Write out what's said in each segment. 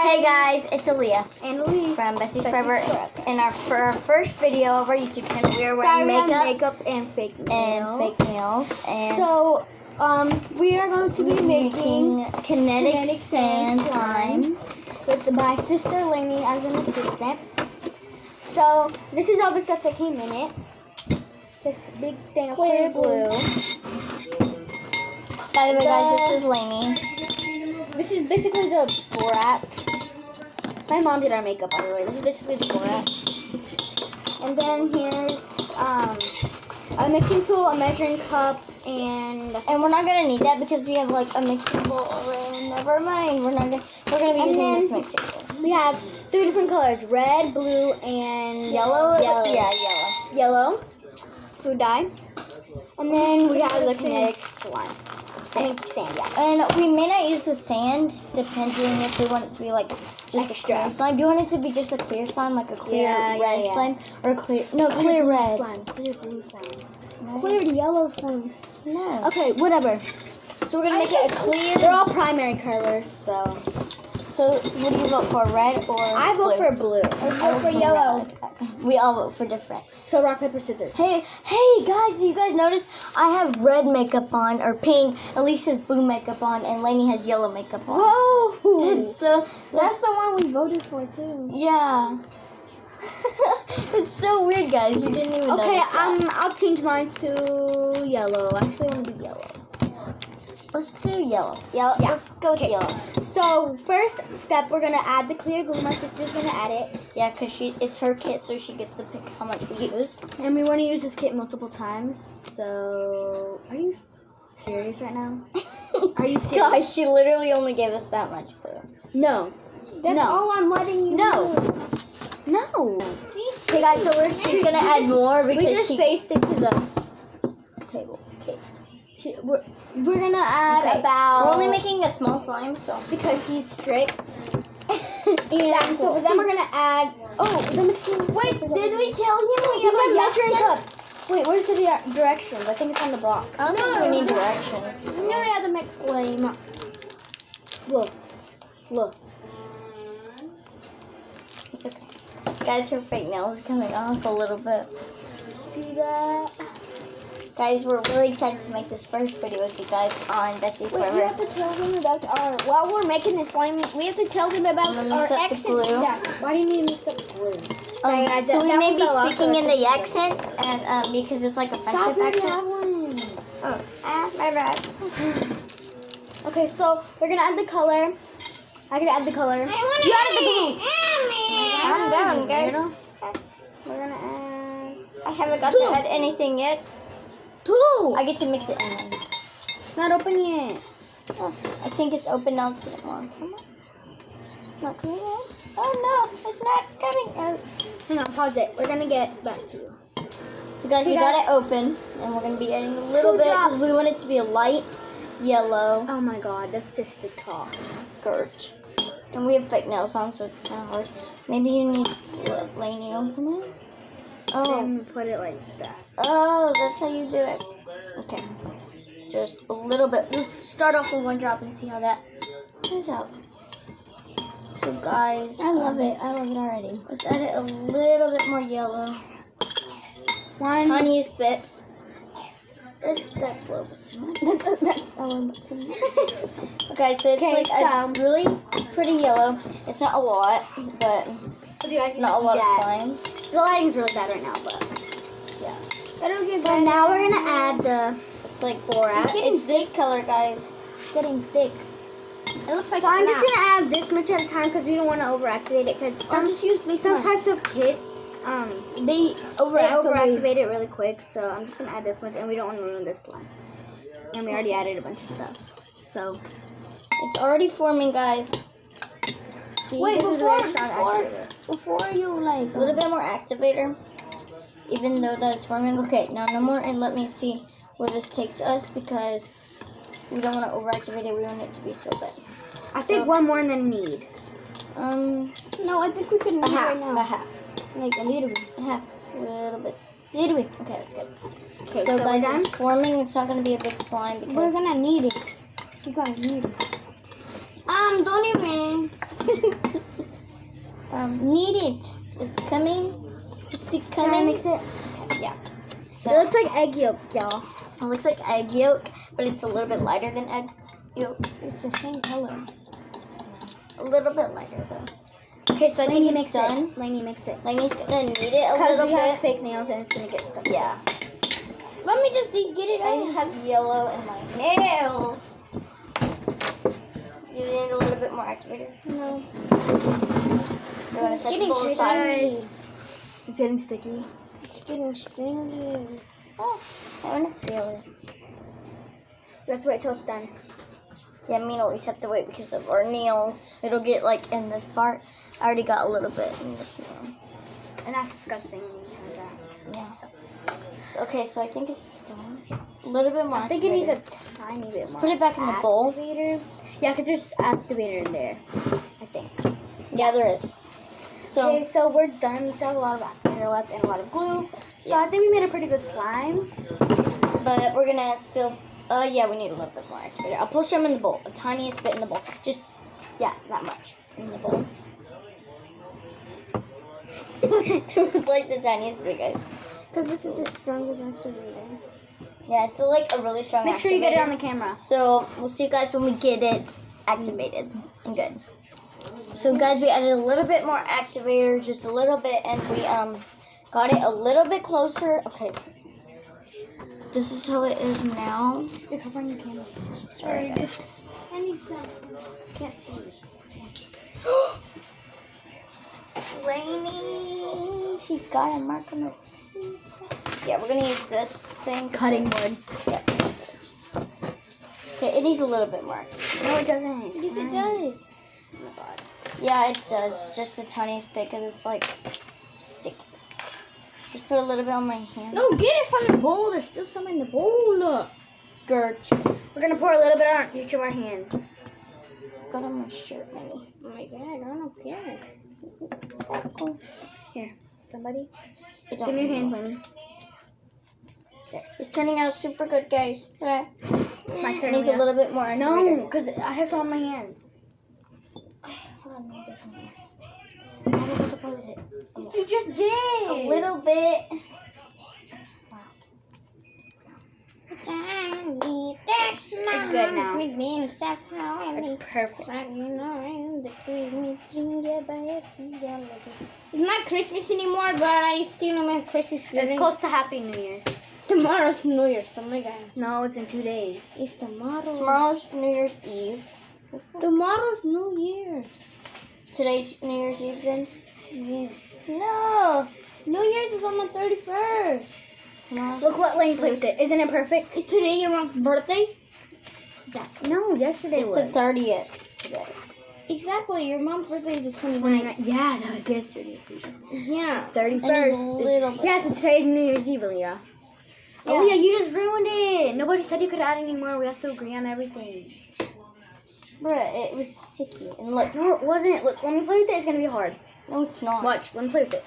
Hey guys, it's Aaliyah And Elise from Besties Forever. And for our first video of our YouTube channel, we are wearing makeup and fake nails. And So, we are going to be making kinetic sand slime with my sister Lainey as an assistant. So, this is all the stuff that came in it. This big thing of clear glue. By the way, guys, this is Lainey. This is basically the borax. My mom did our makeup, by the way. This is basically the borax. And then here's a mixing tool, a measuring cup, and we're not gonna need that because we have like a mixing bowl already. Never mind. We're gonna be using this mixing bowl. We have 3 different colors: red, blue, and yellow. Yeah, yellow. Yellow. Food dye. And then we have the kinetic slime. Sand, yeah. And we may not use the sand, depending if we want it to be like just extra a clear slime. Do you want it to be just a clear slime, like a clear red yeah. slime, or clear red slime, clear blue slime, no. clear yellow slime? No. Okay, whatever. So we're gonna make it a clear. They're all primary colors, so. So what do you vote for, red or I vote for blue. I vote for yellow. Red. We all vote for different. So rock, paper, scissors. Hey guys, you guys notice I have red makeup on, or pink. Elise has blue makeup on, and Lainey has yellow makeup on. Whoa! That's the one we voted for too. Yeah. It's so weird, guys. We didn't even Okay, notice that. I'll change mine to yellow. Actually, I want to be yellow. Let's do yellow. Yeah. Let's go with yellow. So first step, we're gonna add the clear glue. My sister's gonna add it. Yeah, cause it's her kit, so she gets to pick how much we use. And we want to use this kit multiple times. So, are you serious right now? Are you serious? Guys, she literally only gave us that much glue. No. That's all I'm letting you use. No. Okay, guys. So she's gonna add more because we just faced it to the table case. We're gonna add about. We're only making a small slime, so because she's strict. And so then we're gonna add. Oh, the mixing. Wait, did we tell you we have have a measuring cup? Wait, where's the directions? I think it's on the box. I don't think we need directions. We already have the mixed flame. Look. It's okay. Guys, her fake nail is coming off a little bit. See that? Guys, we're really excited to make this first video with you guys on Besties Forever. We have to tell them about while we're making this slime, we have to tell them about our accent stuff. Why do you need to mix up glue? So we may be speaking in the accent, and because it's like a friendship accent. Oh, my bad. Okay, so we're gonna add the color. I'm gonna add the color. You added the blue. Calm down, guys. We're gonna add. I haven't got to add anything yet. 2. I get to mix it in. It's not open yet. Oh, I think it's open now. Let's get it more on camera. It's not coming out. Oh no, it's not coming out. Hang on, pause it. We're gonna get back to you. So guys, we got it open, and we're gonna be adding a little bit because we want it to be a light yellow. Oh my god, that's just the top. Gurch. And we have fake nails on, so it's kind of hard. Maybe you need Lainey open it. Oh. And put it like that. Oh, that's how you do it. Okay. Just a little bit. Just start off with 1 drop and see how that turns out. So guys, I love it. I love it already. Let's add it a little bit more yellow. Tiniest bit. That's a little bit too much. That's a little bit too much. Okay, so it's like a really pretty yellow. It's not a lot, but it's not a lot of slime. The lighting's really bad right now, but yeah. So now we're gonna add it's like borax. It's this color, guys. It's getting thick. It looks like. So I'm just gonna add this much at a time because we don't want to overactivate it. Because some types of kits, they overactivate it really quick. So I'm just gonna add this much, and we don't want to ruin this slime. And we already added a bunch of stuff, so it's already forming, guys. See, wait, before you like a little bit more activator, even though that's forming. Okay, now no more, and let me see where this takes us because we don't want to overactivate it. We want it to be so good. I think 1 more than need. No, I think we could need right now. A half. Like a little bit. A half. A little bit. Little bit. Okay, that's good. Okay, so guys, it's forming. It's not going to be a big slime because we're gonna need it. You're gonna need it. Don't even. knead it. It's coming. It's becoming. Can I mix it? Yeah. So It looks like egg yolk, y'all. it looks like egg yolk, but it's a little bit lighter than egg yolk. It's the same color. A little bit lighter though. Okay, so I think it's done. Lainey, mix it. Lainey's gonna knead it a Because little we have bit. fake nails and it's gonna get stuck. Yeah. Let me just get it I have yellow in my nail. You need a little bit more activator. No. You're gonna set the getting bowl aside. sticky. It's getting sticky. It's getting stringy. Oh, I wanna feel it. We have to wait till it's done. Yeah, me and Elise have to wait because of our nails. It'll get like in this part. I already got a little bit in this nail. And that's disgusting. Yeah. So, okay, so I think it's done. A little bit more. I think it needs a activator. tiny bit Let's more. put it back in the bowl. Activator. Yeah, because there's activator in there. I think. Yeah, there is. So Okay, so we're done. We still have a lot of activator left and a lot of glue. So I think we made a pretty good slime. but we're gonna still. Yeah, we need a little bit more activator. I'll put some in the bowl. A tiniest bit in the bowl. Just, yeah, that much in the bowl. It was like the tiniest bit, guys. Because this is the strongest activator. Yeah, it's like a really strong. Make sure you get it activator. on the camera. So we'll see you guys when we get it activated and good. So guys, we added a little bit more activator, just a little bit, and we got it a little bit closer. Okay, this is how it is now. You're covering the camera. Sorry, guys. I need some. Can't see it. Lainey, she got a mark on her teeth. Yeah, we're gonna use this thing. Cutting board. Yeah. Okay, it needs a little bit more. No, it doesn't. Yes, it does. Oh my god. Yeah, it does. Just the tiniest bit because it's like sticky. Just put a little bit on my hand. No, get it from the bowl. There's still some in the bowl. Gert. We're gonna pour a little bit on each of our hands. Got on my shirt, maybe. Oh my god, I don't care. Oh, Here, somebody. it Give me your hands, Lainey. There. It's turning out super good, guys. Okay. My turn. Needs a little bit more. No, activator. because I have some on my hands. Hold on, let me get this one. I don't know what to put with it. You just did. A little bit. It's good now. It's perfect. It's not Christmas anymore, but I still am at Christmas feeling. It's close to Happy New Year's. Tomorrow's New Year's. Oh my god. No, it's in 2 days. It's tomorrow. Tomorrow's New Year's Eve. Tomorrow's New Year's. Today's New Year's Eve then? Yes. No. New Year's is on the 31st. Tomorrow's. Look what Lane played with it. Isn't it perfect? Is today your mom's birthday? No, yesterday It's was. the 30th today. Exactly. Your mom's birthday is the 29th. Yeah, that was yesterday. Yeah. 31st. And it's a little bit. Yeah, so today's New Year's Eve, Aaliyah. Oh yeah, you just ruined it. Nobody said you could add any more. We have to agree on everything. Bruh, it was sticky. And look. No, it wasn't. Look, when we play with it, it's gonna be hard. No, it's not. Watch, let me play with it.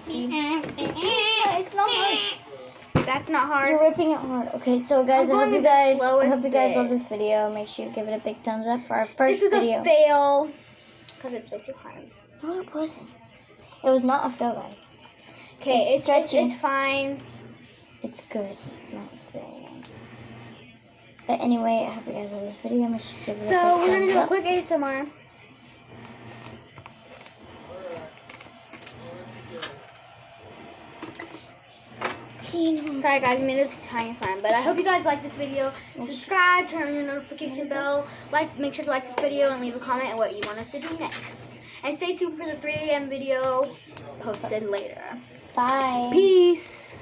It's not hard. That's not You're hard. ripping it hard. Okay, so guys, I'm I hope going you with the guys slowest bit. love this video. Make sure you give it a big thumbs up for our first This was video. a fail. Because it's way too hard. No, it wasn't. It was not a fail, guys. Okay, It's stretching. it's fine. It's good. It's not a fail. But anyway, I hope you guys love this video. Make sure you give it a So big we're gonna thumbs do a up. quick ASMR. Sorry guys, I made it a tiny slime, but I hope you guys like this video. Subscribe, turn on your notification bell, make sure to like this video and leave a comment on what you want us to do next. And stay tuned for the 3 a.m. video posted later. Bye. Peace.